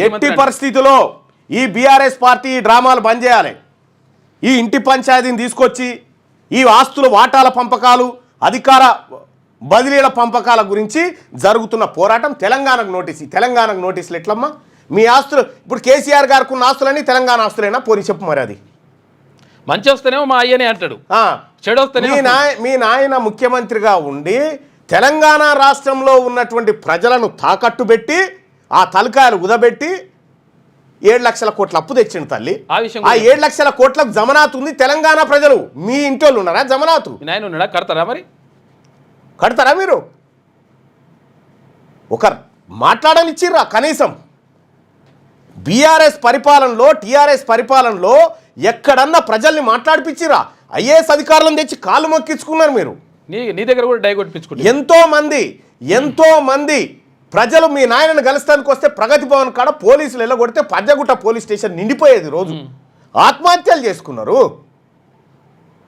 ఎట్టి పరిస్థితిలో ఈ బీఆర్ఎస్ పార్టీ డ్రామాలు బంద్ చేయాలి. ఈ ఇంటి పంచాయతీని తీసుకొచ్చి ఈ ఆస్తుల వాటాల పంపకాలు, అధికార బదిలీల పంపకాల గురించి జరుగుతున్న పోరాటం తెలంగాణకు నోటీసులు ఎట్లమ్మా? మీ ఆస్తులు ఇప్పుడు కేసీఆర్ గారికి ఉన్న ఆస్తులన్నీ తెలంగాణ ఆస్తులేనా? పోనీ చెప్పు మరి. అది మంచి వస్తేనేమో మా అయ్యనే అంటాడు, చెడు వస్తేనే మీ నాయన ముఖ్యమంత్రిగా ఉండి తెలంగాణ రాష్ట్రంలో ఉన్నటువంటి ప్రజలను తాకట్టు పెట్టి ఆ తలకాయలు ఉదబెట్టి 7 లక్షల కోట్ల అప్పు తెచ్చిండు తల్లి. ఆ 7 లక్షల కోట్లకు జమనాత్ ఉంది. తెలంగాణ ప్రజలు మీ ఇంటోళ్ళు ఉన్నారా జమనాతు? నాయన ఉన్నాడా? కడతారా? మరి కడతారా? మీరు ఒక మాట్లాడనిచ్చిర్రా కనీసం? బీఆర్ఎస్ పరిపాలనలో, టీఆర్ఎస్ పరిపాలనలో ఎక్కడన్నా ప్రజల్ని మాట్లాడిపించిరా? ఐఏఎస్ అధికారులను తెచ్చి కాళ్ళు మొక్కించుకున్నారు మీరు. నీ దగ్గర కూడా డై కొట్టించుకున్నారు. ఎంతో మంది ప్రజలు మీ నాయనను కలుస్తానికి వస్తే ప్రగతి భవన్ కాడ పోలీసులు వెళ్ళగొడితే పంజగుట్ట పోలీస్ స్టేషన్ నిండిపోయేది. రోజు ఆత్మహత్యలు చేసుకున్నారు.